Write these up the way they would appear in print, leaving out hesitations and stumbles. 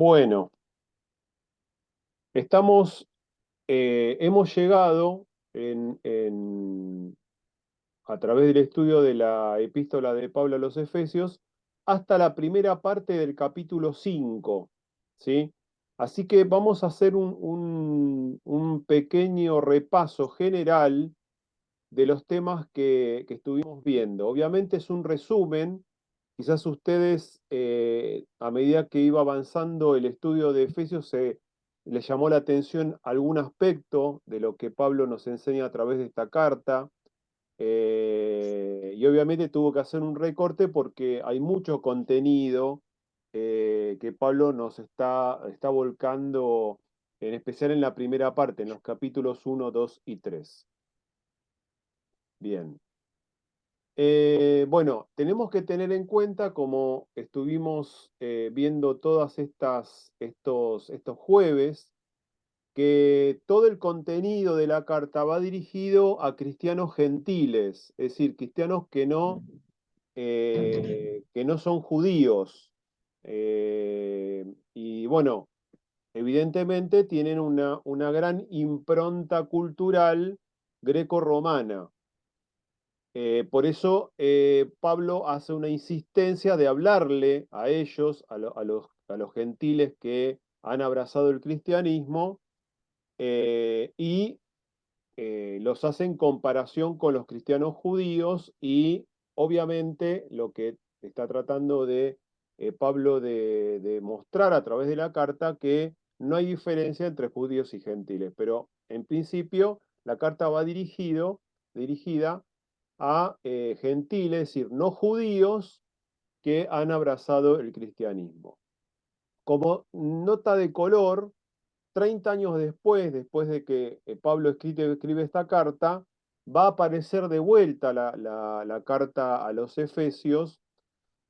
Bueno, hemos llegado a través del estudio de la epístola de Pablo a los Efesios hasta la primera parte del capítulo 5, ¿sí? Así que vamos a hacer un pequeño repaso general de los temas que estuvimos viendo. Obviamente es un resumen. Quizás ustedes, a medida que iba avanzando el estudio de Efesios, les llamó la atención algún aspecto de lo que Pablo nos enseña a través de esta carta. Y obviamente tuvo que hacer un recorte porque hay mucho contenido que Pablo nos está volcando, en especial en la primera parte, en los capítulos 1, 2 y 3. Bien. Bueno, tenemos que tener en cuenta, como estuvimos viendo estos jueves, que todo el contenido de la carta va dirigido a cristianos gentiles, es decir, cristianos que no son judíos. Y bueno, evidentemente tienen una gran impronta cultural greco-romana. Por eso Pablo hace una insistencia de hablarle a ellos, a los gentiles que han abrazado el cristianismo, y los hace en comparación con los cristianos judíos y obviamente lo que está tratando de Pablo de mostrar a través de la carta que no hay diferencia entre judíos y gentiles, pero en principio la carta va dirigida a gentiles, es decir, no judíos que han abrazado el cristianismo. Como nota de color, 30 años después de que Pablo escribe esta carta, va a aparecer de vuelta la carta a los Efesios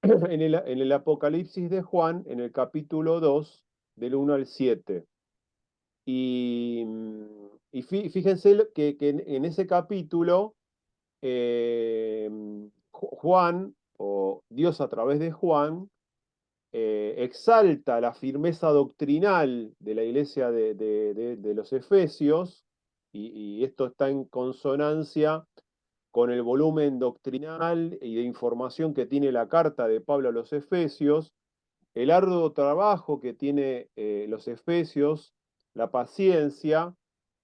en el Apocalipsis de Juan, en el capítulo 2, del 1 al 7. Y fíjense que en ese capítulo eh, Juan, o Dios a través de Juan, exalta la firmeza doctrinal de la iglesia de los Efesios, y esto está en consonancia con el volumen doctrinal y de información que tiene la carta de Pablo a los Efesios, el arduo trabajo que tiene los Efesios, la paciencia,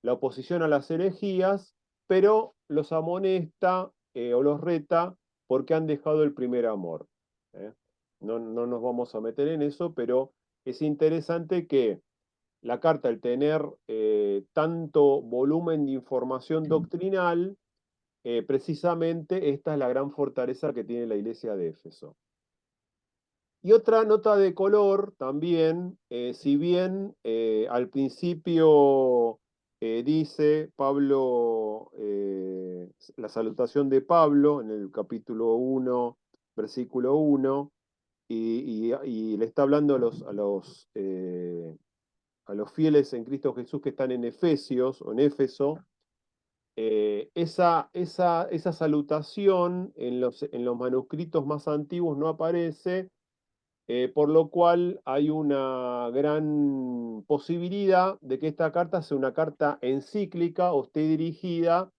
la oposición a las herejías, pero los amonesta o los reta porque han dejado el primer amor. ¿eh? No nos vamos a meter en eso, pero es interesante que la carta, al tener tanto volumen de información doctrinal, precisamente esta es la gran fortaleza que tiene la iglesia de Éfeso. Y otra nota de color también, si bien al principio dice Pablo, la salutación de Pablo en el capítulo 1, versículo 1, y le está hablando a los fieles en Cristo Jesús que están en Efesios o en Éfeso. Esa salutación en los manuscritos más antiguos no aparece, por lo cual hay una gran posibilidad de que esta carta sea una carta encíclica o esté dirigida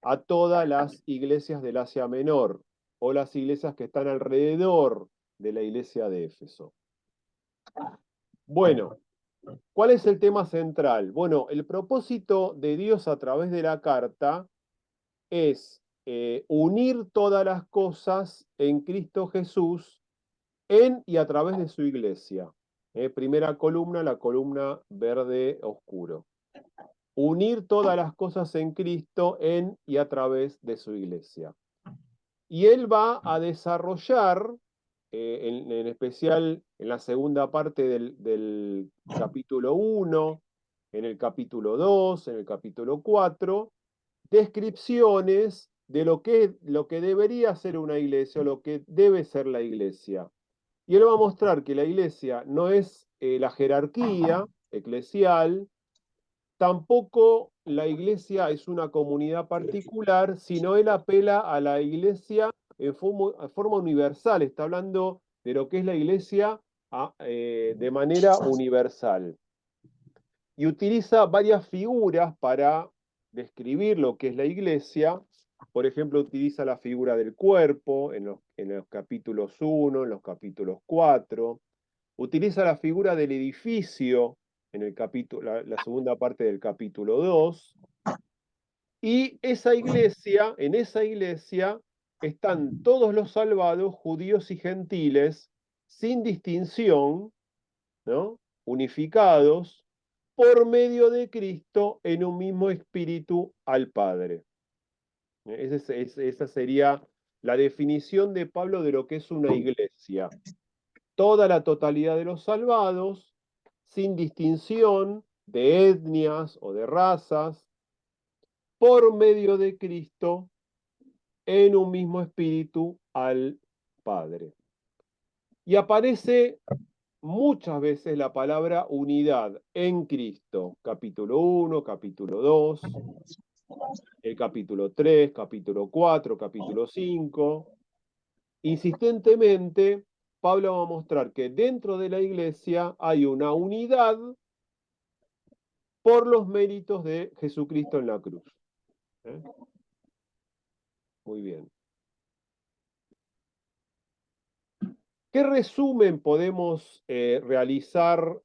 a todas las iglesias del Asia Menor o las iglesias que están alrededor de la iglesia de Éfeso. Bueno, ¿cuál es el tema central? Bueno, el propósito de Dios a través de la carta es unir todas las cosas en Cristo Jesús en y a través de su iglesia. Primera columna, la columna verde oscuro. Unir todas las cosas en Cristo en y a través de su iglesia. Y él va a desarrollar, en especial en la segunda parte del capítulo 1, en el capítulo 2, en el capítulo 4, descripciones de lo que debería ser una iglesia o lo que debe ser la iglesia. Y él va a mostrar que la iglesia no es la jerarquía eclesial, tampoco la iglesia es una comunidad particular, sino él apela a la iglesia en forma universal. Está hablando de lo que es la iglesia de manera universal. Y utiliza varias figuras para describir lo que es la iglesia. Por ejemplo, utiliza la figura del cuerpo en los capítulos 1, en los capítulos 4. Utiliza la figura del edificio en el capítulo, la segunda parte del capítulo 2. Y en esa iglesia están todos los salvados, judíos y gentiles, sin distinción, ¿no? Unificados por medio de Cristo en un mismo espíritu al Padre. Esa sería la definición de Pablo de lo que es una iglesia. Toda la totalidad de los salvados, sin distinción de etnias o de razas, por medio de Cristo en un mismo espíritu al Padre. Y aparece muchas veces la palabra unidad en Cristo, capítulo 1, capítulo 2, el capítulo 3, capítulo 4, capítulo 5. Insistentemente, Pablo va a mostrar que dentro de la iglesia hay una unidad por los méritos de Jesucristo en la cruz. ¿Eh? Muy bien. ¿Qué resumen podemos realizar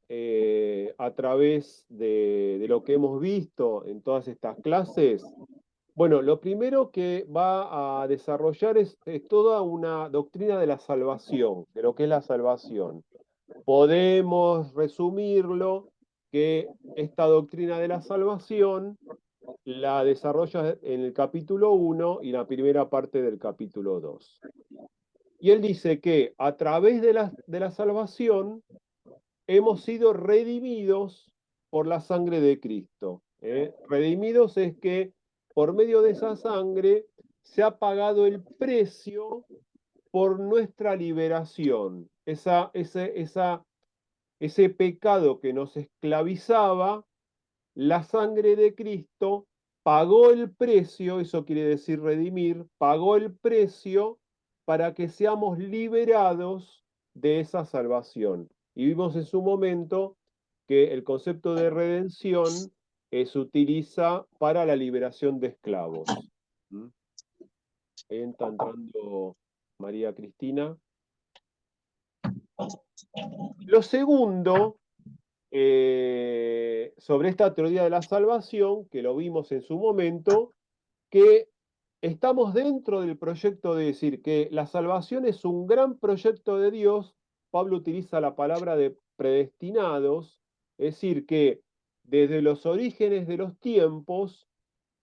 a través de lo que hemos visto en todas estas clases? Bueno, lo primero que va a desarrollar es toda una doctrina de la salvación, de lo que es la salvación. Podemos resumirlo que esta doctrina de la salvación la desarrolla en el capítulo 1 y la primera parte del capítulo 2. Y él dice que a través de la salvación hemos sido redimidos por la sangre de Cristo. Redimidos es que por medio de esa sangre se ha pagado el precio por nuestra liberación. Ese pecado que nos esclavizaba, la sangre de Cristo pagó el precio, eso quiere decir redimir, pagó el precio para que seamos liberados de esa salvación. Y vimos en su momento que el concepto de redención se utiliza para la liberación de esclavos. ¿Mm? Ahí está entrando María Cristina. Lo segundo, sobre esta teoría de la salvación, que lo vimos en su momento, que estamos dentro del proyecto de decir que la salvación es un gran proyecto de Dios. Pablo utiliza la palabra de predestinados, es decir, que desde los orígenes de los tiempos,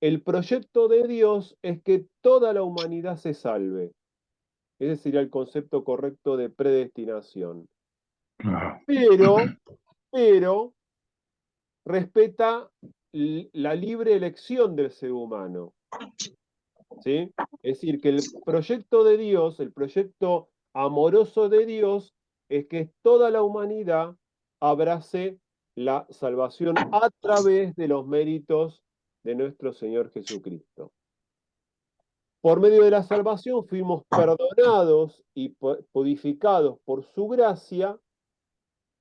el proyecto de Dios es que toda la humanidad se salve. Ese sería el concepto correcto de predestinación. Pero respeta la libre elección del ser humano. ¿Sí? Es decir, que el proyecto de Dios, el proyecto amoroso de Dios, es que toda la humanidad abrace la salvación a través de los méritos de nuestro Señor Jesucristo. Por medio de la salvación fuimos perdonados y purificados por su gracia,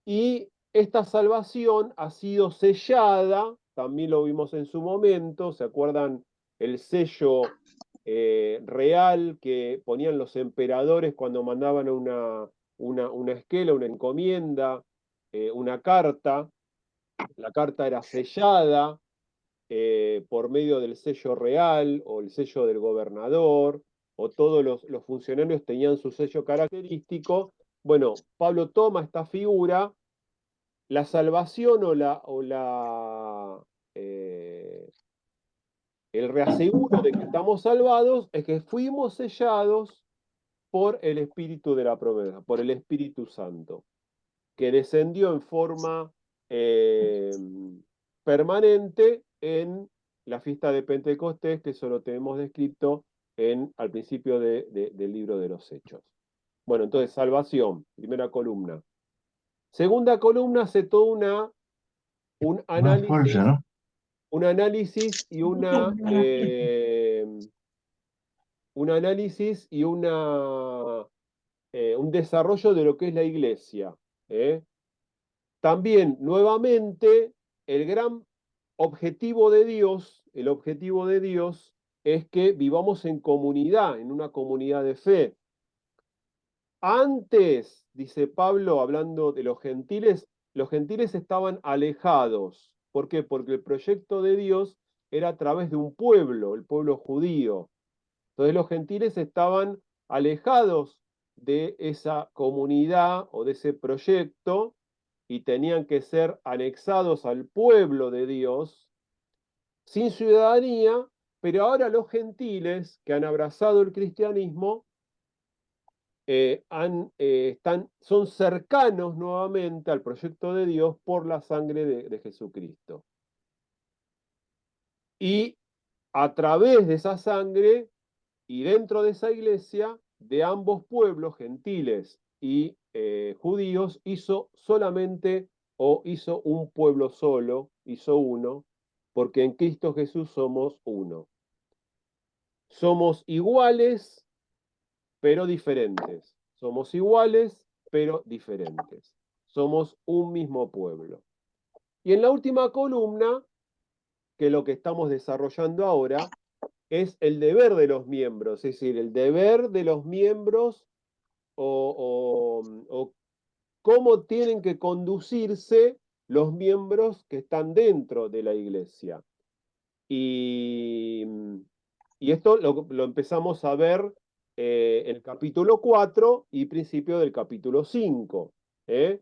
y esta salvación ha sido sellada, también lo vimos en su momento, ¿se acuerdan el sello real que ponían los emperadores cuando mandaban una esquela, una encomienda, una carta? La carta era sellada por medio del sello real o el sello del gobernador, o todos los funcionarios tenían su sello característico. Bueno, Pablo toma esta figura. La salvación el reaseguro de que estamos salvados es que fuimos sellados por el Espíritu de la promesa, por el Espíritu Santo, que descendió en forma permanente en la fiesta de Pentecostés, que eso lo tenemos descrito al principio del libro de los Hechos. Bueno, entonces, salvación, primera columna. Segunda columna hace todo un análisis, ¿no? un análisis y un análisis y un desarrollo de lo que es la iglesia. ¿eh? También, nuevamente, el gran objetivo de Dios, el objetivo de Dios es que vivamos en comunidad, en una comunidad de fe. Antes, dice Pablo, hablando de los gentiles estaban alejados. ¿Por qué? Porque el proyecto de Dios era a través de un pueblo, el pueblo judío. Entonces los gentiles estaban alejados de esa comunidad o de ese proyecto y tenían que ser anexados al pueblo de Dios sin ciudadanía, pero ahora los gentiles que han abrazado el cristianismo son cercanos nuevamente al proyecto de Dios por la sangre de Jesucristo. Y a través de esa sangre y dentro de esa iglesia, de ambos pueblos, gentiles y judíos, hizo solamente o hizo un pueblo solo, hizo uno, porque en Cristo Jesús somos uno. Somos iguales, pero diferentes. Somos iguales, pero diferentes. Somos un mismo pueblo. Y en la última columna, que es lo que estamos desarrollando ahora, es el deber de los miembros, es decir, el deber de los miembros o cómo tienen que conducirse los miembros que están dentro de la iglesia. Y, y esto lo empezamos a ver en el capítulo 4 y principio del capítulo 5. ¿Eh?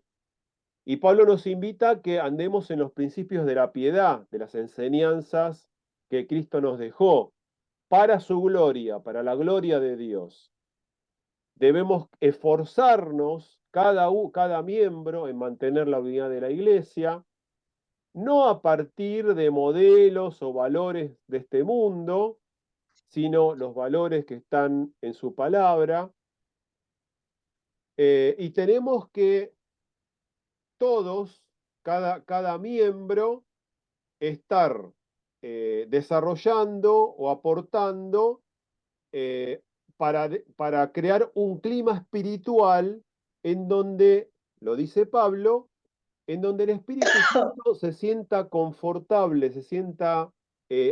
Y Pablo nos invita a que andemos en los principios de la piedad, de las enseñanzas que Cristo nos dejó, para su gloria, para la gloria de Dios. Debemos esforzarnos, cada miembro, en mantener la unidad de la iglesia, no a partir de modelos o valores de este mundo, sino los valores que están en su palabra. Y tenemos que todos, cada miembro, estar desarrollando o aportando eh, para crear un clima espiritual en donde, lo dice Pablo, en donde el Espíritu Santo se sienta confortable, se sienta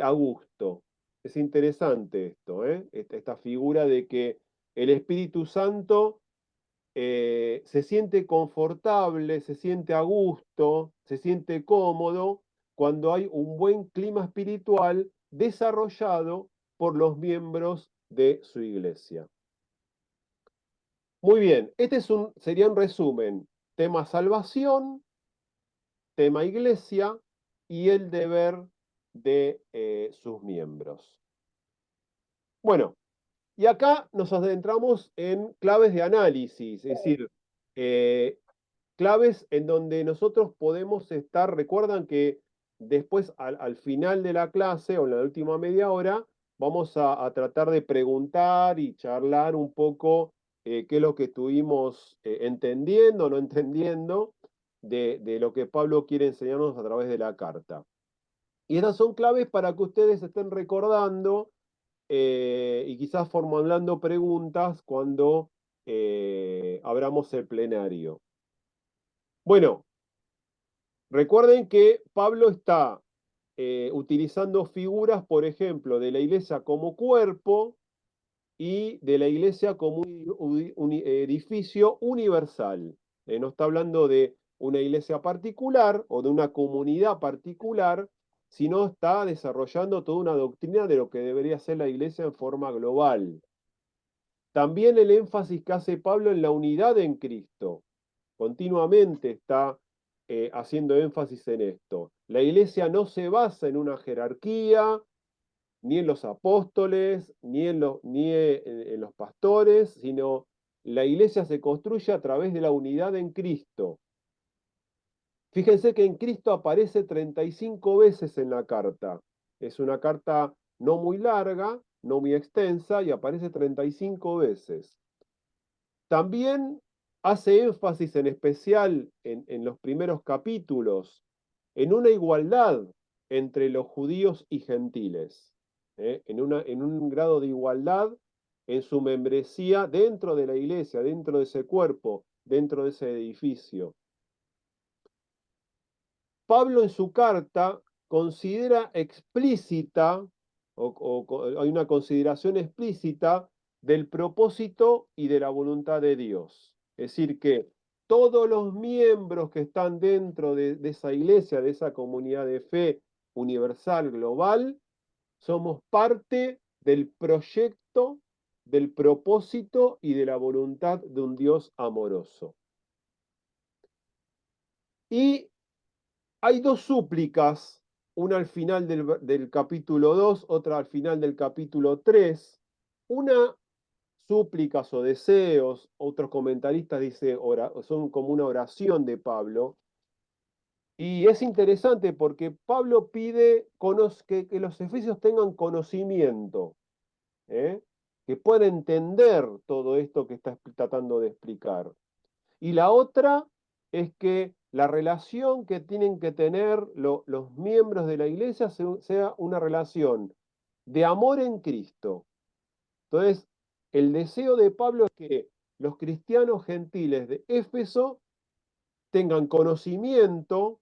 a gusto. Es interesante esto, ¿eh? Esta figura de que el Espíritu Santo se siente confortable, se siente a gusto, se siente cómodo cuando hay un buen clima espiritual desarrollado por los miembros de su iglesia. Muy bien, sería un resumen. Tema salvación, tema iglesia y el deber de sus miembros. Bueno, y acá nos adentramos en claves de análisis, es decir, claves en donde nosotros podemos estar, recuerdan que después al final de la clase o en la última media hora, vamos a tratar de preguntar y charlar un poco qué es lo que estuvimos entendiendo o no entendiendo de lo que Pablo quiere enseñarnos a través de la carta. Y estas son claves para que ustedes estén recordando y quizás formulando preguntas cuando abramos el plenario. Bueno, recuerden que Pablo está utilizando figuras, por ejemplo, de la iglesia como cuerpo y de la iglesia como un edificio universal. No está hablando de una iglesia particular o de una comunidad particular, sino está desarrollando toda una doctrina de lo que debería ser la iglesia en forma global. También el énfasis que hace Pablo en la unidad en Cristo. Continuamente está haciendo énfasis en esto. La iglesia no se basa en una jerarquía, ni en los apóstoles, ni en los pastores, sino la iglesia se construye a través de la unidad en Cristo. Fíjense que en Cristo aparece 35 veces en la carta. Es una carta no muy larga, no muy extensa, y aparece 35 veces. También hace énfasis en especial en los primeros capítulos en una igualdad entre los judíos y gentiles, en un grado de igualdad en su membresía dentro de la iglesia, dentro de ese cuerpo, dentro de ese edificio. Pablo en su carta considera explícita, hay una consideración explícita del propósito y de la voluntad de Dios. Es decir, que todos los miembros que están dentro de esa iglesia, de esa comunidad de fe universal, global, somos parte del proyecto, del propósito y de la voluntad de un Dios amoroso. Y hay dos súplicas, una al final del capítulo 2, otra al final del capítulo 3. Una súplicas o deseos, otros comentaristas dicen son como una oración de Pablo. Y es interesante porque Pablo pide que los efesios tengan conocimiento, ¿eh? Que puedan entender todo esto que está tratando de explicar. Y la otra es que la relación que tienen que tener los miembros de la iglesia sea una relación de amor en Cristo. Entonces, el deseo de Pablo es que los cristianos gentiles de Éfeso tengan conocimiento,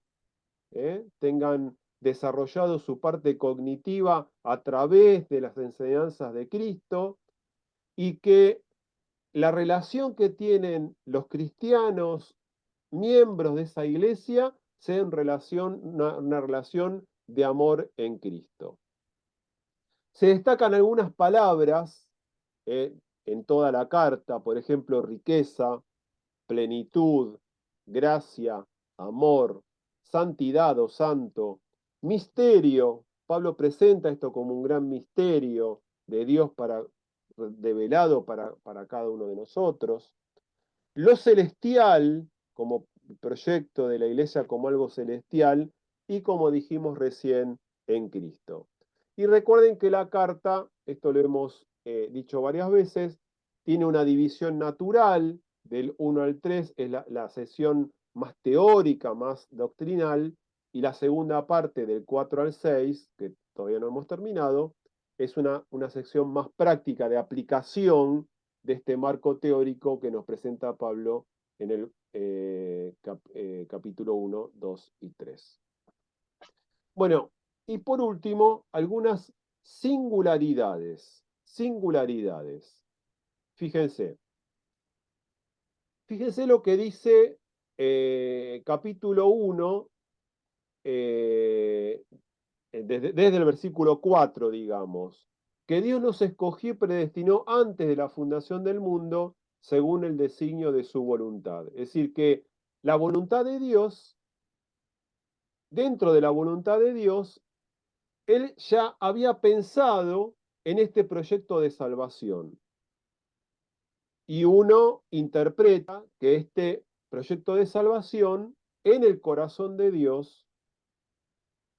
tengan desarrollado su parte cognitiva a través de las enseñanzas de Cristo y que la relación que tienen los cristianos miembros de esa iglesia sea una relación de amor en Cristo. Se destacan algunas palabras eh, en toda la carta, por ejemplo, riqueza, plenitud, gracia, amor, santidad o santo, misterio. Pablo presenta esto como un gran misterio de Dios develado para cada uno de nosotros. Lo celestial, como proyecto de la iglesia como algo celestial, y como dijimos recién, en Cristo. Y recuerden que la carta, esto lo hemos dicho varias veces, tiene una división natural del 1 al 3, es la sesión más teórica, más doctrinal, y la segunda parte del 4 al 6, que todavía no hemos terminado, es una sección más práctica de aplicación de este marco teórico que nos presenta Pablo en el capítulo 1, 2 y 3. Bueno, y por último, algunas singularidades. Singularidades. Fíjense. Fíjense lo que dice capítulo 1, desde el versículo 4, digamos, que Dios nos escogió y predestinó antes de la fundación del mundo según el designio de su voluntad. Es decir, que la voluntad de Dios, dentro de la voluntad de Dios, Él ya había pensado en este proyecto de salvación. Y uno interpreta que este proyecto de salvación en el corazón de Dios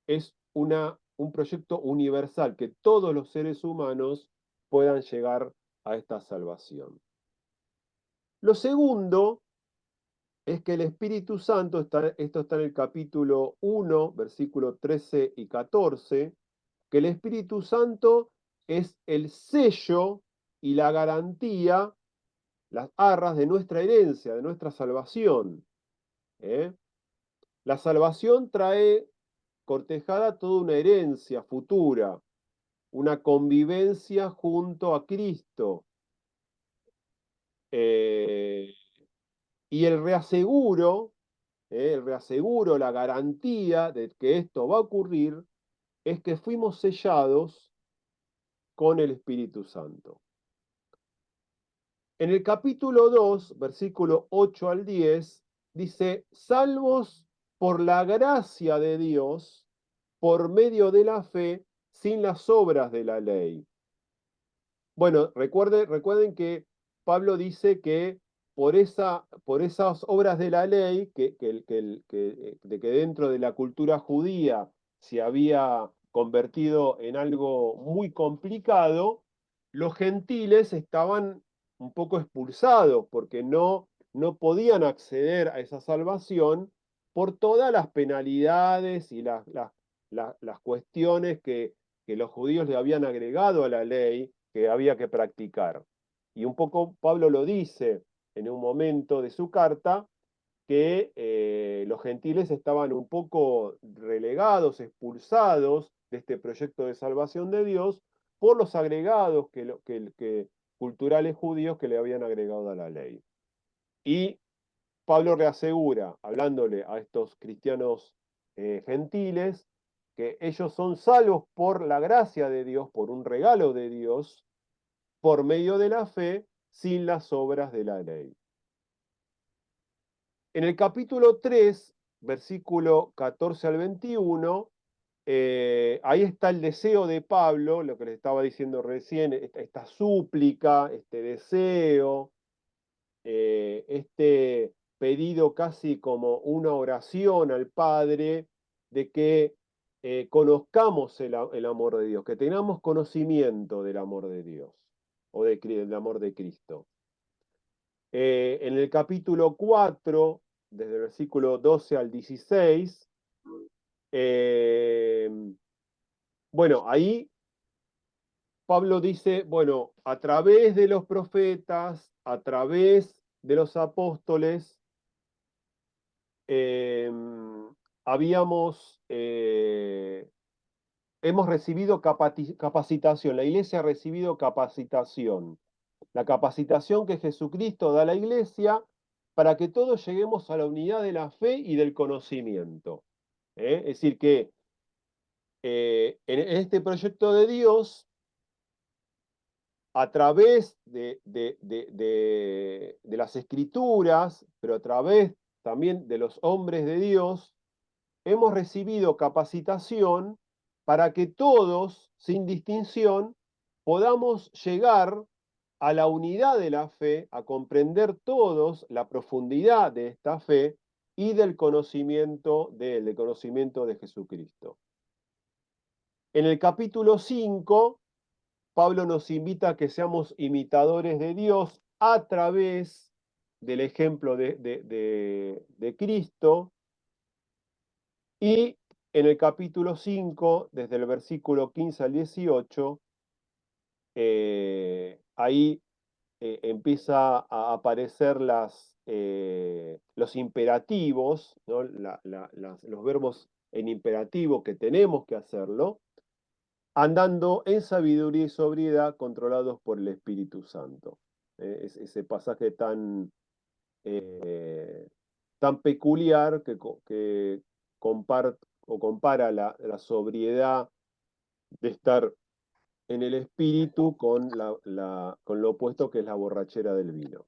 es un proyecto universal, que todos los seres humanos puedan llegar a esta salvación. Lo segundo es que el Espíritu Santo, esto está en el capítulo 1, versículos 13 y 14, que el Espíritu Santo es el sello y la garantía, las arras de nuestra herencia, de nuestra salvación. ¿Eh? La salvación trae cortejada toda una herencia futura, una convivencia junto a Cristo. Y el reaseguro, la garantía de que esto va a ocurrir, es que fuimos sellados con el Espíritu Santo. En el capítulo 2, versículo 8 al 10, dice, salvos por la gracia de Dios, por medio de la fe, sin las obras de la ley. Bueno, recuerden que Pablo dice que por esas obras de la ley, de que dentro de la cultura judía se había convertido en algo muy complicado, los gentiles estaban un poco expulsados porque no podían acceder a esa salvación por todas las penalidades y las cuestiones que los judíos le habían agregado a la ley que había que practicar. Y un poco Pablo lo dice en un momento de su carta, que los gentiles estaban un poco relegados, expulsados de este proyecto de salvación de Dios por los agregados culturales judíos que le habían agregado a la ley. Y Pablo reasegura, hablándole a estos cristianos gentiles, que ellos son salvos por la gracia de Dios, por un regalo de Dios, por medio de la fe, sin las obras de la ley. En el capítulo 3, versículo 14 al 21, ahí está el deseo de Pablo, lo que les estaba diciendo recién, esta súplica, este deseo, este pedido casi como una oración al Padre de que conozcamos el amor de Dios, que tengamos conocimiento del amor de Dios o del amor de Cristo. En el capítulo 4, desde el versículo 12 al 16, bueno, ahí Pablo dice, bueno, a través de los profetas, a través de los apóstoles, hemos recibido capacitación, la iglesia ha recibido capacitación, la capacitación que Jesucristo da a la iglesia para que todos lleguemos a la unidad de la fe y del conocimiento. Es decir, que en este proyecto de Dios, a través de las escrituras, pero a través también de los hombres de Dios, hemos recibido capacitación para que todos, sin distinción, podamos llegar a la unidad de la fe, a comprender todos la profundidad de esta fe y del conocimiento de Jesucristo. En el capítulo 5, Pablo nos invita a que seamos imitadores de Dios a través del ejemplo de Cristo. Y en el capítulo 5, desde el versículo 15 al 18, ahí empieza a aparecer los imperativos, ¿no? Los verbos en imperativo que tenemos que hacerlo, andando en sabiduría y sobriedad, controlados por el Espíritu Santo. Ese pasaje tan peculiar que compara la sobriedad de estar en el espíritu con lo opuesto que es la borrachera del vino.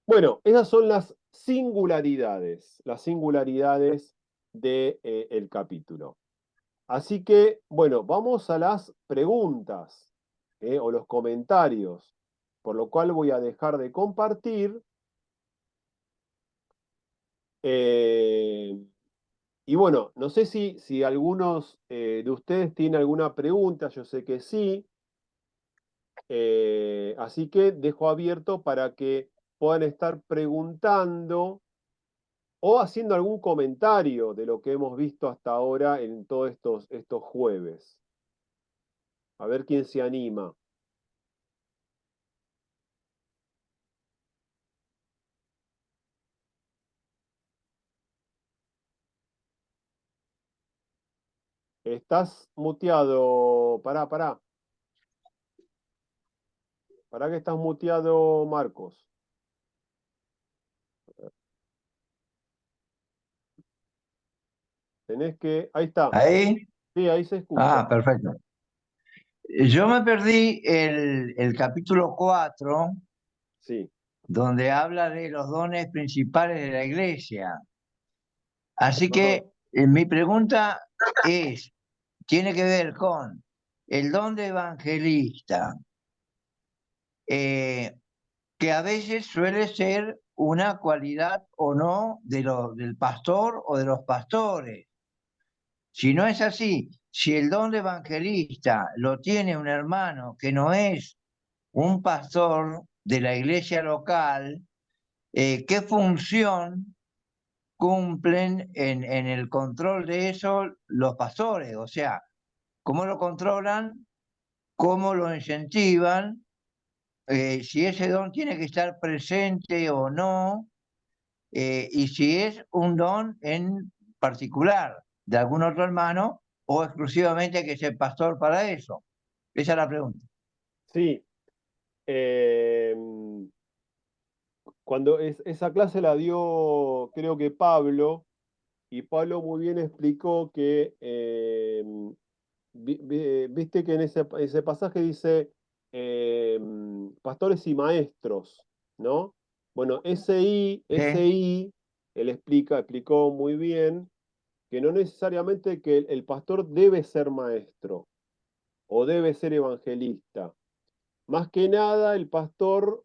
Bueno, esas son las singularidades del capítulo. Así que, bueno, vamos a las preguntas o los comentarios, por lo cual voy a dejar de compartir. Y bueno, no sé si algunos de ustedes tienen alguna pregunta, yo sé que sí. Así que dejo abierto para que puedan estar preguntando o haciendo algún comentario de lo que hemos visto hasta ahora en todos estos jueves. A ver quién se anima. Estás muteado. Pará. Pará que estás muteado, Marcos. Tenés que... Ahí está. Ahí. Sí, ahí se escucha. Ah, perfecto. Yo me perdí el capítulo 4, Sí. donde habla de los dones principales de la iglesia. Así Ajá. que mi pregunta tiene que ver con el don de evangelista, eh, que a veces suele ser una cualidad o no del pastor o de los pastores. Si no es así, si el don de evangelista lo tiene un hermano que no es un pastor de la iglesia local, ¿qué función cumplen en el control de eso los pastores? O sea, ¿cómo lo controlan? ¿Cómo lo incentivan? Si ese don tiene que estar presente o no. y si es un don en particular de algún otro hermano o exclusivamente que es el pastor para eso. Esa es la pregunta. Sí. eh, Cuando esa clase la dio, creo que Pablo, y Pablo muy bien explicó que, viste que en ese pasaje dice pastores y maestros, ¿no? Bueno, ese ¿Sí? I, él explicó muy bien que no necesariamente que el pastor debe ser maestro o debe ser evangelista. Más que nada, el pastor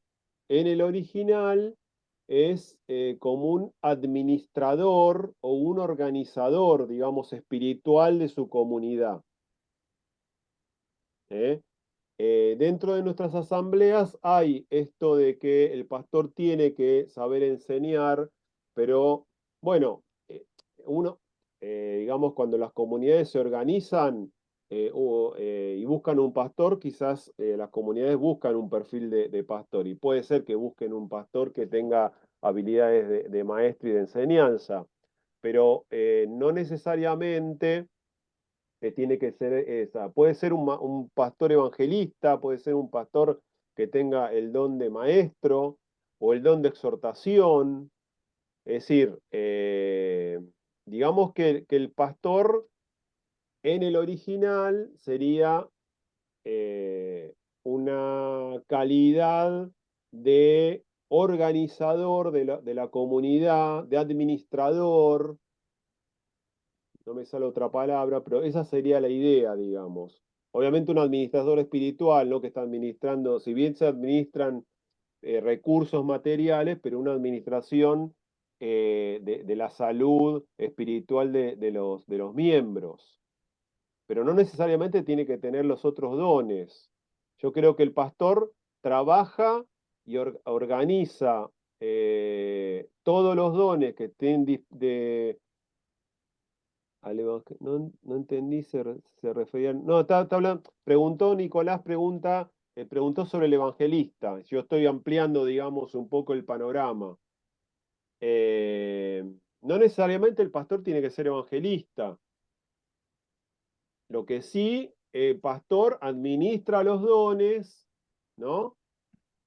en el original es como un administrador o un organizador, digamos, espiritual de su comunidad. ¿Eh? Dentro de nuestras asambleas hay esto de que el pastor tiene que saber enseñar, pero bueno, uno, digamos, cuando las comunidades se organizan y buscan un pastor, quizás las comunidades buscan un perfil de pastor y puede ser que busquen un pastor que tenga habilidades de maestro y de enseñanza, pero no necesariamente tiene que ser esa. Puede ser un pastor evangelista, puede ser un pastor que tenga el don de maestro o el don de exhortación. Es decir, digamos que el pastor en el original sería eh, una calidad de organizador de la comunidad, de administrador, no me sale otra palabra, pero esa sería la idea, digamos. Obviamente un administrador espiritual, ¿no? Que está administrando, si bien se administran recursos materiales, pero una administración de la salud espiritual de los miembros. Pero no necesariamente tiene que tener los otros dones. Yo creo que el pastor trabaja y organiza todos los dones que tienen no, no entendí, se referían. No, está hablando. Preguntó Nicolás, preguntó sobre el evangelista. Yo estoy ampliando, digamos, un poco el panorama. Eh, no necesariamente el pastor tiene que ser evangelista. Lo que sí, el pastor administra los dones, ¿no?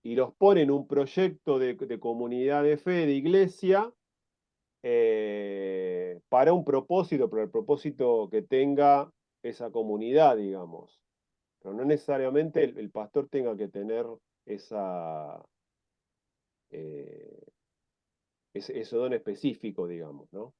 Y los pone en un proyecto de comunidad de fe, de iglesia, para un propósito, pero el propósito que tenga esa comunidad, digamos. Pero no necesariamente el pastor tenga que tener esa, eh, ese don específico, digamos, ¿no?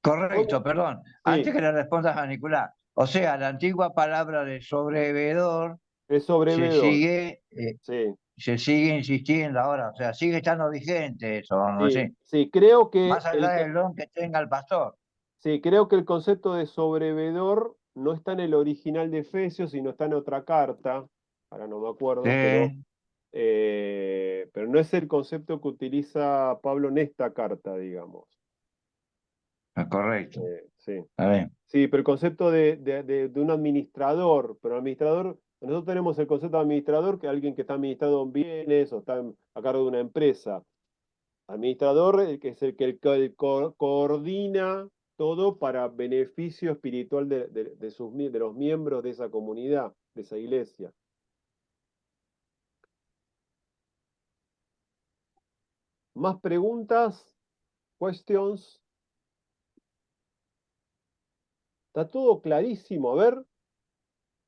Correcto, ¿Cómo? perdón. Antes Sí, que le respondas a Nicolás, o sea, la antigua palabra de sobreveedor es se sobrevedor. sigue, Sí, se sigue insistiendo ahora, o sea, sigue estando vigente eso, no sí, sé, sí, creo que más allá del don que tenga el pastor. sí, creo que el concepto de sobrevedor no está en el original de Efesios, sino está en otra carta. Ahora no me acuerdo, Sí, pero no es el concepto que utiliza Pablo en esta carta, digamos. correcto. Sí. A ver, Sí, pero el concepto de un administrador, pero administrador, nosotros tenemos el concepto de administrador, que es alguien que está administrando bienes o está a cargo de una empresa. Administrador, que es el que coordina todo para beneficio espiritual de los miembros de esa comunidad, de esa iglesia. ¿Más preguntas? ¿Questions? Está todo clarísimo. A ver,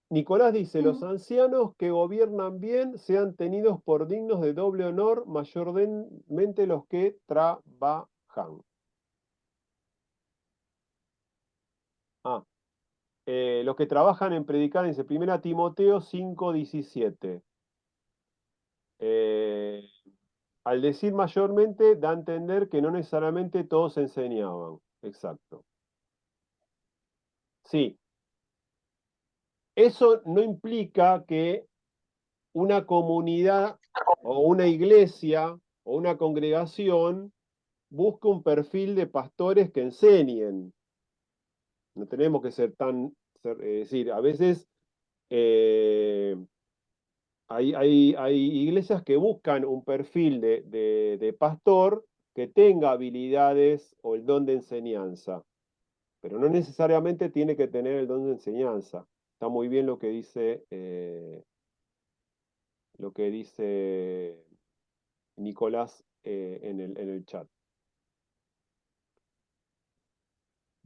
Nicolás dice, los ancianos que gobiernan bien sean tenidos por dignos de doble honor, mayormente los que trabajan. Ah, los que trabajan en predicar, dice 1 Timoteo 5:17. Eh, Al decir mayormente, da a entender que no necesariamente todos enseñaban. Exacto. Sí, eso no implica que una comunidad o una iglesia o una congregación busque un perfil de pastores que enseñen. No tenemos que ser tan, es decir, a veces eh, hay iglesias que buscan un perfil de pastor que tenga habilidades o el don de enseñanza, pero no necesariamente tiene que tener el don de enseñanza. Está muy bien lo que dice Nicolás en el chat.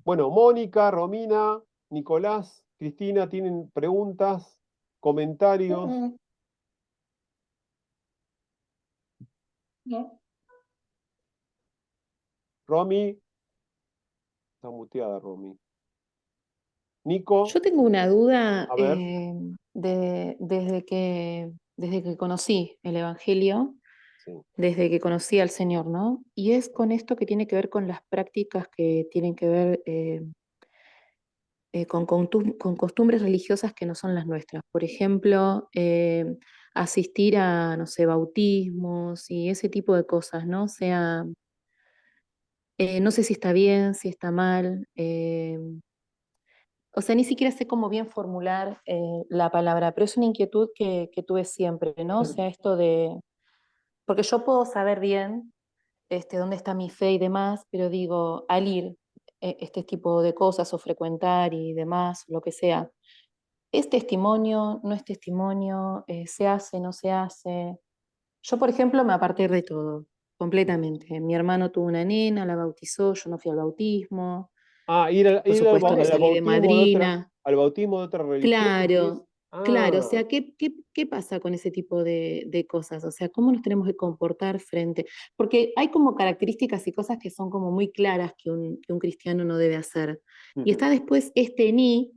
Bueno, Mónica, Romina, Nicolás, Cristina, ¿tienen preguntas, comentarios? Mm, no. Romy, está muteada Romy. Nico, Yo tengo una duda a ver, desde que conocí el Evangelio, sí. desde que conocí al Señor, ¿no? Y es con esto que tiene que ver con las prácticas que tienen que ver con costumbres religiosas que no son las nuestras. Por ejemplo, asistir a, no sé, bautismos y ese tipo de cosas, ¿no? O sea, no sé si está bien, si está mal. O sea, ni siquiera sé cómo bien formular la palabra, pero es una inquietud que tuve siempre, ¿no? O sea, esto de, porque yo puedo saber bien dónde está mi fe y demás, pero digo, al ir este tipo de cosas o frecuentar y demás, lo que sea, ¿es testimonio, no es testimonio? ¿Se hace, no se hace? Yo, por ejemplo, me aparté de todo, completamente. Mi hermano tuvo una nena, la bautizó, yo no fui al bautismo, Ah, por supuesto no salí de madrina. al bautismo de otra religión, decís. Claro, claro, o Ah, sea, ¿qué pasa con ese tipo de cosas? O sea, ¿cómo nos tenemos que comportar frente? Porque hay como características y cosas que son como muy claras que un cristiano no debe hacer. Y ujú. está después este ni,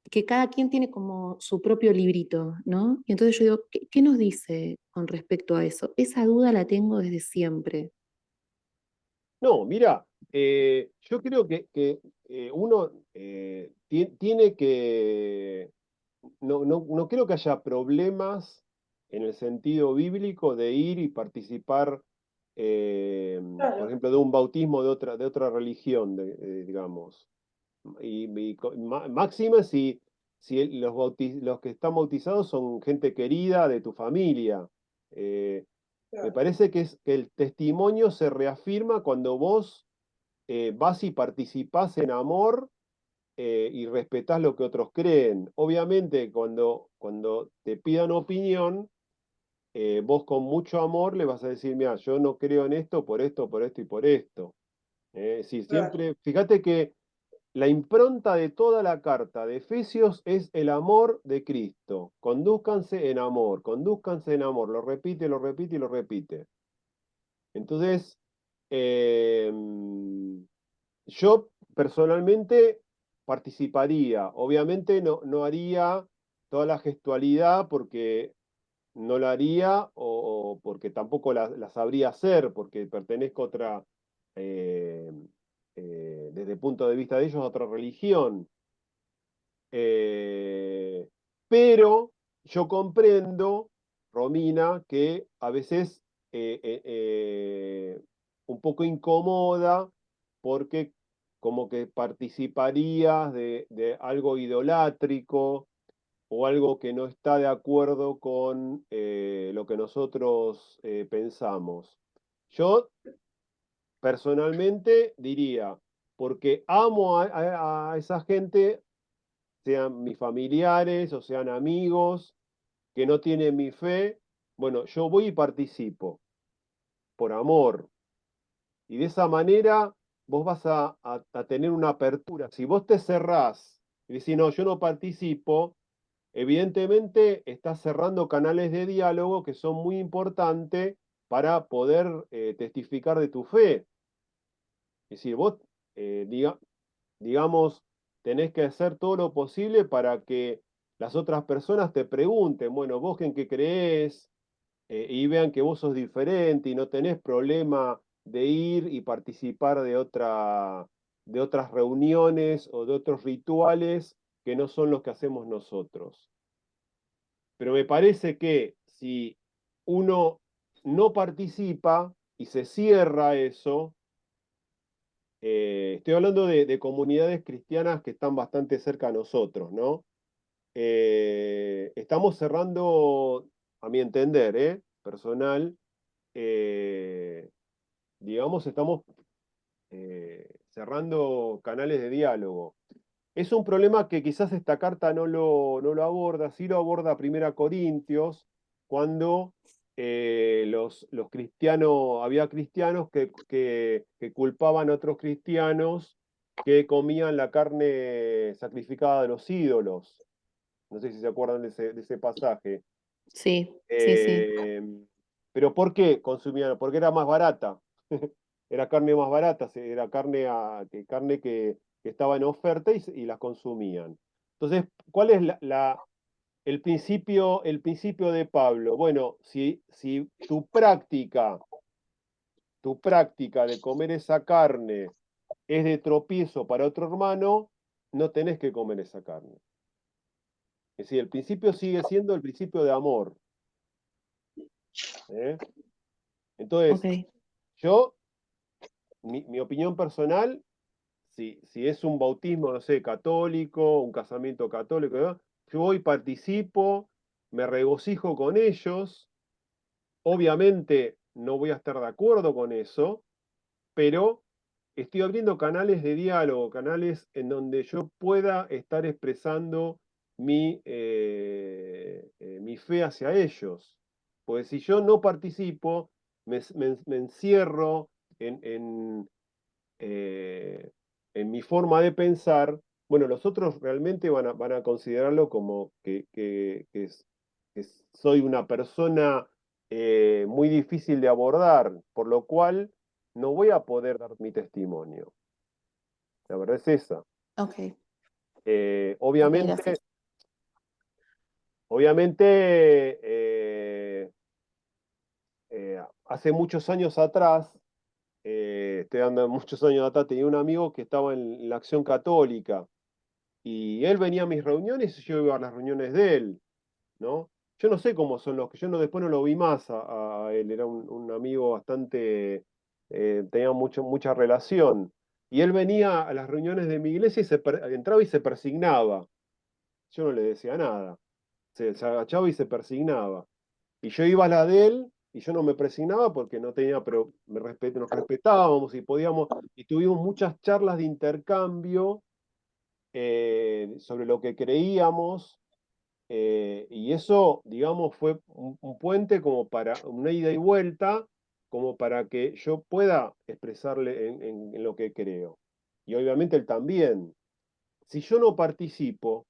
que cada quien tiene como su propio librito, ¿no? Y entonces yo digo, ¿qué nos dice con respecto a eso? Esa duda la tengo desde siempre. No, mira, yo creo que uno tiene que, no creo que haya problemas en el sentido bíblico de ir y participar, por Claro, ejemplo, de un bautismo de otra religión, digamos. Máxima si los que están bautizados son gente querida de tu familia. Eh, Me claro, parece que el testimonio se reafirma cuando vos vas y participás en amor y respetás lo que otros creen. Obviamente, cuando te pidan opinión, vos con mucho amor le vas a decir, mira, yo no creo en esto, por esto, por esto y por esto. Sí, claro, siempre, fíjate que la impronta de toda la carta de Efesios es el amor de Cristo. Condúzcanse en amor. Lo repite, lo repite y lo repite. Entonces, eh, yo personalmente participaría. Obviamente no haría toda la gestualidad porque no la haría o porque tampoco la sabría hacer, porque pertenezco a otra, eh, desde el punto de vista de ellos, a otra religión. Eh, pero yo comprendo, Romina, que a veces un poco incomoda porque como que participarías de algo idolátrico o algo que no está de acuerdo con lo que nosotros pensamos. Yo personalmente diría, porque amo a esa gente, sean mis familiares o sean amigos que no tienen mi fe, bueno, yo voy y participo por amor. Y de esa manera vos vas a tener una apertura. Si vos te cerrás y decís, no, yo no participo, evidentemente estás cerrando canales de diálogo que son muy importantes para poder testificar de tu fe. Es decir, vos, digamos, tenés que hacer todo lo posible para que las otras personas te pregunten, bueno, vos en qué creés, y vean que vos sos diferente y no tenés problema de ir y participar de otras reuniones o de otros rituales que no son los que hacemos nosotros. Pero me parece que si uno no participa y se cierra a eso, estoy hablando de comunidades cristianas que están bastante cerca a nosotros, ¿no? Estamos cerrando a mi entender, personal, digamos, estamos cerrando canales de diálogo. Es un problema que quizás esta carta no lo aborda, sí lo aborda Primera Corintios, cuando los cristianos, había cristianos que culpaban a otros cristianos que comían la carne sacrificada de los ídolos. No sé si se acuerdan de ese pasaje. Sí, sí, sí. Pero ¿por qué consumían? Porque era más barata. Era carne más barata, era carne que estaba en oferta y las consumían. Entonces, ¿cuál es el principio de Pablo? Bueno, si tu práctica de comer esa carne es de tropiezo para otro hermano, no tenés que comer esa carne. Es decir, el principio sigue siendo el principio de amor. ¿Eh? Entonces, Ok. yo, mi opinión personal, si es un bautismo, no sé, católico, un casamiento católico, ¿no? Yo voy, participo, me regocijo con ellos. Obviamente no voy a estar de acuerdo con eso, pero estoy abriendo canales de diálogo, canales en donde yo pueda estar expresando mi fe hacia ellos. Pues si yo no participo, me encierro en, en, eh, en mi forma de pensar, bueno, los otros realmente van a considerarlo como que soy una persona muy difícil de abordar, por lo cual no voy a poder dar mi testimonio. La verdad es esa. Ok. Ok, Obviamente, gracias. obviamente hace muchos años atrás, estoy dando muchos años atrás, tenía un amigo que estaba en la Acción Católica. Y él venía a mis reuniones y yo iba a las reuniones de él, ¿no? Yo no sé cómo son los que, yo no, después no lo vi más a él, era un amigo bastante, tenía mucha relación. Y él venía a las reuniones de mi iglesia y entraba y se persignaba. Yo no le decía nada. Se agachaba y se persignaba. Y yo iba a la de él y yo no me persignaba porque no tenía, pero nos respetábamos y podíamos, y tuvimos muchas charlas de intercambio sobre lo que creíamos, y eso, digamos, fue un puente como para una ida y vuelta, como para que yo pueda expresarle en lo que creo. Y obviamente él también. Si yo no participo,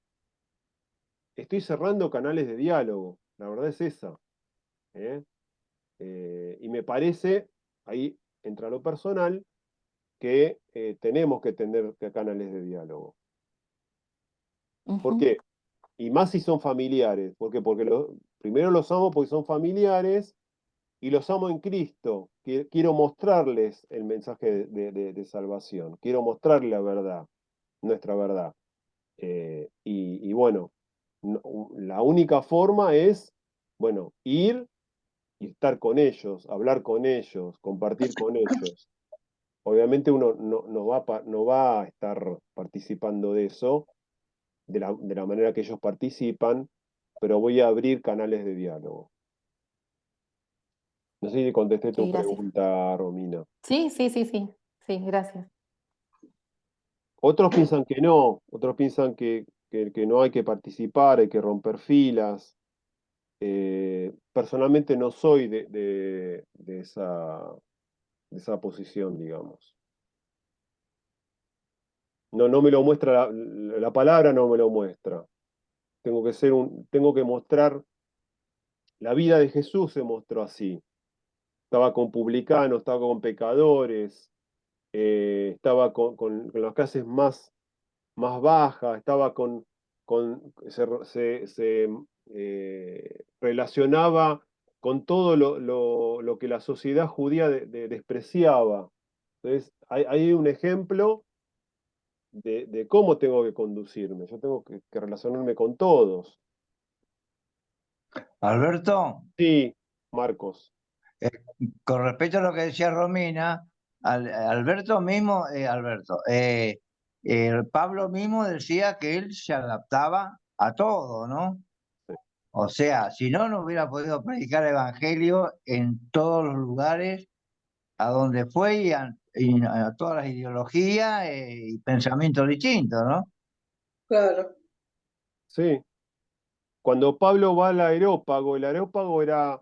estoy cerrando canales de diálogo. La verdad es esa. ¿Eh? Y me parece, ahí entra lo personal, que tenemos que tener canales de diálogo. ¿Por Ujú. qué? Y más si son familiares. ¿Por qué? Porque primero los amo porque son familiares y los amo en Cristo. Quiero mostrarles el mensaje de salvación. Quiero mostrarles la verdad, nuestra verdad. Y bueno, la única forma es, bueno, ir y estar con ellos, hablar con ellos, compartir con ellos. Obviamente uno no va a estar participando de eso de la manera que ellos participan, pero voy a abrir canales de diálogo. No sé si contesté Ok, tu gracias. pregunta, Romina. Sí, sí, sí, sí. Sí, gracias. Otros piensan que no, otros piensan que no hay que participar, hay que romper filas. Personalmente no soy de esa posición, digamos. No, no me lo muestra, la palabra no me lo muestra. Tengo que mostrar, la vida de Jesús se mostró así. Estaba con publicanos, estaba con pecadores, estaba con las clases más bajas, estaba se relacionaba con todo lo que la sociedad judía despreciaba. Entonces, hay un ejemplo de cómo tengo que conducirme. Yo tengo que relacionarme con todos. Alberto, Sí, Marcos. eh, con respecto a lo que decía Romina, Alberto mismo, Pablo mismo decía que él se adaptaba a todo, ¿no? Sí. O sea, si no, no hubiera podido predicar el evangelio en todos los lugares a donde fue y a todas las ideologías y pensamientos distintos, ¿no? Claro. Sí. Cuando Pablo va al Areópago, el Areópago era,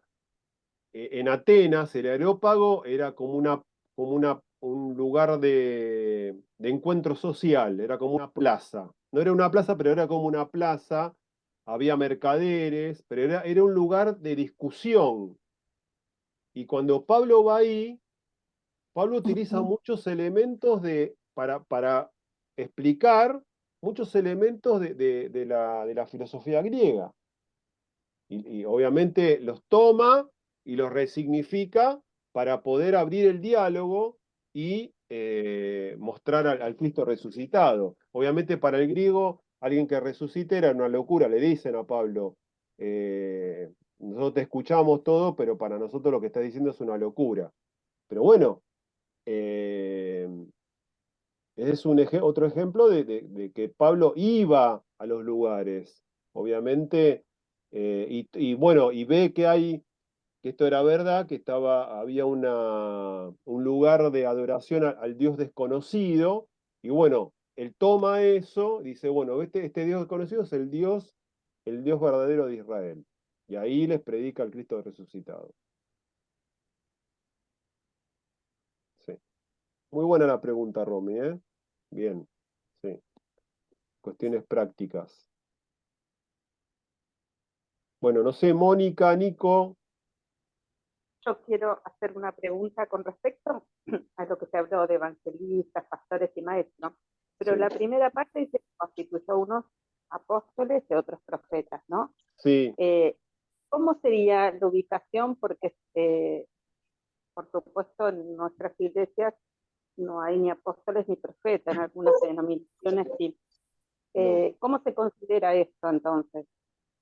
en Atenas, el Areópago era un lugar de encuentro social, era como una plaza. No era una plaza, pero era como una plaza, había mercaderes, pero era un lugar de discusión. Y cuando Pablo va ahí, Pablo utiliza muchos elementos para explicar muchos elementos de la filosofía griega. Y obviamente los toma y los resignifica para poder abrir el diálogo y mostrar al Cristo resucitado. Obviamente para el griego, alguien que resucite era una locura, le dicen a Pablo, nosotros te escuchamos todo, pero para nosotros lo que estás diciendo es una locura. Pero bueno, eh, es otro ejemplo de que Pablo iba a los lugares, obviamente, y bueno, y ve que esto era verdad, que había un lugar de adoración al Dios desconocido, y bueno, él toma eso, dice, bueno, este Dios desconocido es el Dios verdadero de Israel. Y ahí les predica al Cristo resucitado. Sí. Muy buena la pregunta, Romy, ¿eh? Bien, sí. Cuestiones prácticas. Bueno, no sé, Mónica, Nico. Yo quiero hacer una pregunta con respecto a lo que se habló de evangelistas, pastores y maestros, pero Sí, la primera parte dice que constituyó unos apóstoles y otros profetas, ¿no? sí, ¿Cómo sería la ubicación? Porque, por supuesto, en nuestras iglesias no hay ni apóstoles ni profetas, en algunas denominaciones sí. no. ¿Cómo se considera esto entonces?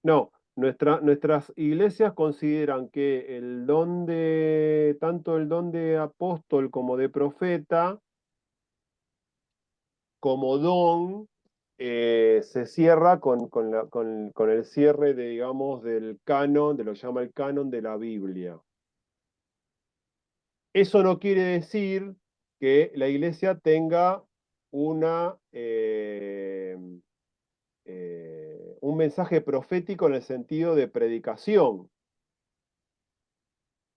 No, nuestras iglesias consideran que tanto el don de apóstol como de profeta, como don, se cierra con el cierre digamos, del canon, de lo que llama el canon de la Biblia. Eso no quiere decir que la iglesia tenga un mensaje profético en el sentido de predicación.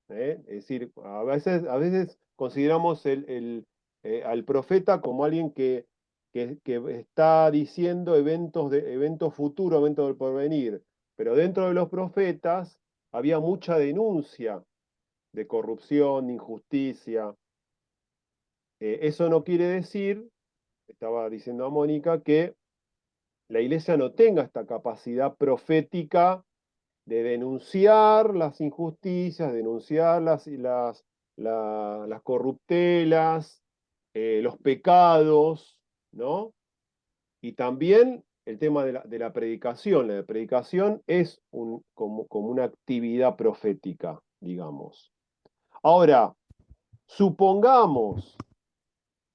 Es decir, a veces consideramos al profeta como alguien que está diciendo eventos futuros, eventos del porvenir, pero dentro de los profetas había mucha denuncia de corrupción, de injusticia. Eso no quiere decir, estaba diciendo a Mónica, que la iglesia no tenga esta capacidad profética de denunciar las injusticias, denunciar las corruptelas, los pecados, ¿no? Y también el tema de la predicación. La predicación es como una actividad profética, digamos. Ahora, supongamos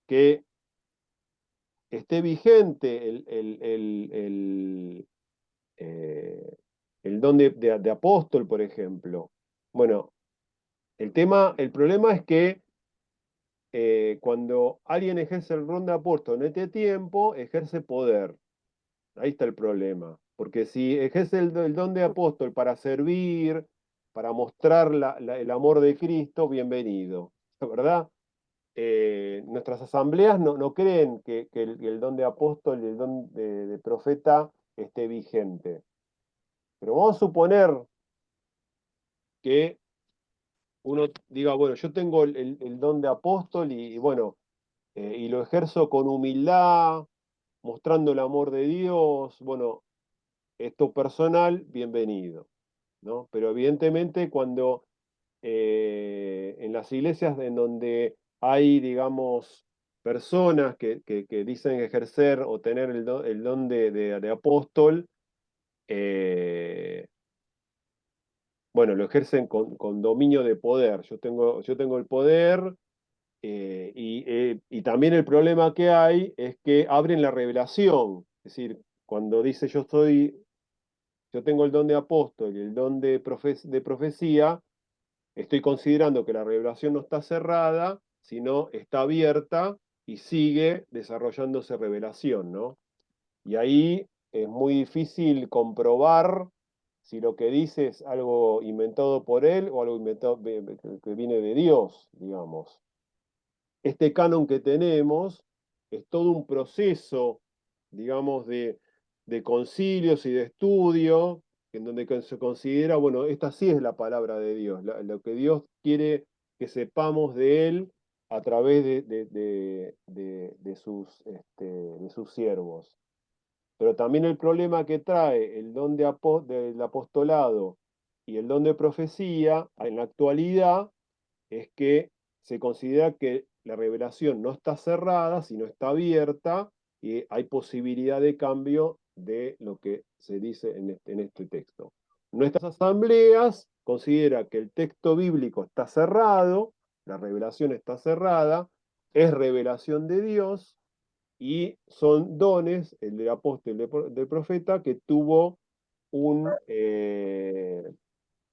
que esté vigente eh, el don de apóstol, por ejemplo. Bueno, el problema es que cuando alguien ejerce el don de apóstol en este tiempo, ejerce poder. Ahí está el problema. Porque si ejerce el don de apóstol para servir, para mostrar el amor de Cristo, bienvenido. ¿Verdad? Nuestras asambleas no creen que el don de apóstol y el don de profeta esté vigente. Pero vamos a suponer que uno diga, bueno, yo tengo el don de apóstol y bueno, y lo ejerzo con humildad, mostrando el amor de Dios, bueno, esto personal, bienvenido, ¿no? Pero evidentemente cuando en las iglesias en donde hay, digamos, personas que dicen ejercer o tener el don de apóstol, eh, bueno, lo ejercen con dominio de poder. Yo tengo el poder y también el problema que hay es que abren la revelación. Es decir, cuando dice yo soy yo tengo el don de apóstol y el don de profecía, estoy considerando que la revelación no está cerrada, sino está abierta y sigue desarrollándose revelación, ¿no? Y ahí es muy difícil comprobar si lo que dice es algo inventado por él o algo inventado que viene de Dios, digamos. Este canon que tenemos es todo un proceso, digamos, de concilios y de estudio, en donde se considera, bueno, esta sí es la palabra de Dios, lo que Dios quiere que sepamos de Él a través de sus siervos. Pero también el problema que trae el don del apostolado y el don de profecía en la actualidad es que se considera que la revelación no está cerrada, sino está abierta y hay posibilidad de cambio de lo que se dice en este texto. Nuestras asambleas consideran que el texto bíblico está cerrado, la revelación está cerrada, es revelación de Dios y son dones, el del apóstol y del profeta, que tuvo un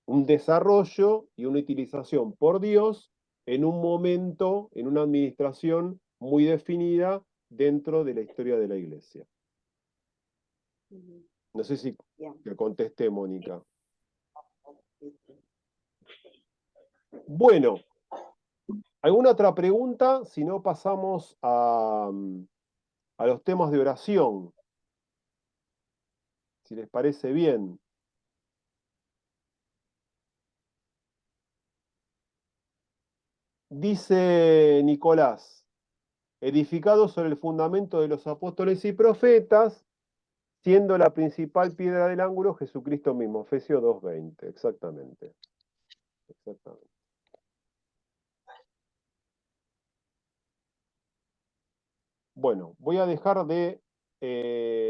desarrollo y una utilización por Dios en un momento, en una administración muy definida dentro de la historia de la iglesia. No sé si te contesté, Mónica. Bueno, ¿alguna otra pregunta? Si no, pasamos a los temas de oración, si les parece bien. Dice Nicolás, edificado sobre el fundamento de los apóstoles y profetas, siendo la principal piedra del ángulo Jesucristo mismo, Efesios 2:20, exactamente. Exactamente. Bueno, voy a dejar de